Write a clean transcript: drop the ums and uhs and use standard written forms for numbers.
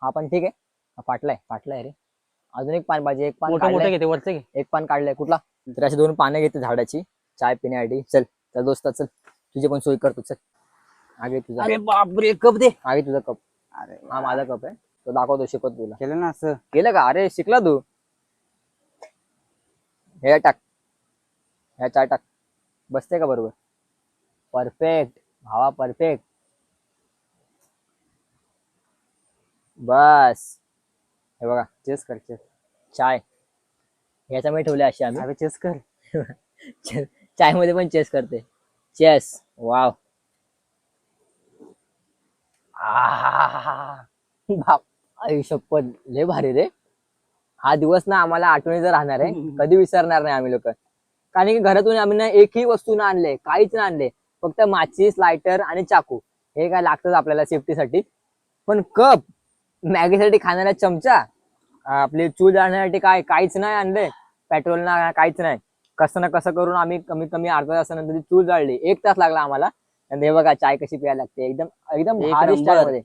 हा पण ठीक आहे. हा फाटलाय रे. अजून एक पान पाहिजे. एक पान मोठं मोठं काढलंय. घेते वरचं घे. एक पान काढलंय. कुठला? तर अशी 2 पानं घेते झाडाची चाय पिण्यासाठी. चल चल दोस्ता चल, तुझी पण सोय करतो. चल आगे तुझा. अरे बापरे, कप दे. आगे तुझा कप. अरे हा माझा कप आहे. तो दाखवतो, शिकवतो तुला. केलं ना असं. केलं का? अरे शिकला तू. हे टाक, ह्या चाय टाक. बसते का बरोबर? परफेक्ट भावा, परफेक्ट. बस. हे बघा, चेस कर चेस. चाय ह्याच्यामध्ये ठेवले अशी आम्ही. अरे चेस कर. चाय मध्ये पण चेस करते. चेस. वाव. बाप, आई शपथ लय भारी रे. हा दिवस ना आम्हाला आठवणीत राहणार आहे. कधी विसरणार नाही आम्ही लोक. कारण की घरातून आम्ही ना एकही वस्तू ना आणले, काहीच ना आणले. फक्त माचीस, लायटर आणि चाकू हे काय लागतच आपल्याला सेफ्टीसाठी. पण कप, मॅगीसाठी खाणारा चमचा, आपली चूल जाळण्यासाठी काहीच नाही आणले. पेट्रोल ना काहीच नाही. कसं ना कसं करून आम्ही कमीत कमी अर्धा तासानंतर ती चूल जाळली. 1 तास लागला आम्हाला. आणि हे बघा चाय कशी प्यायला लागते, एकदम एकदम एक भारी नंबर. स्टाईल मध्ये.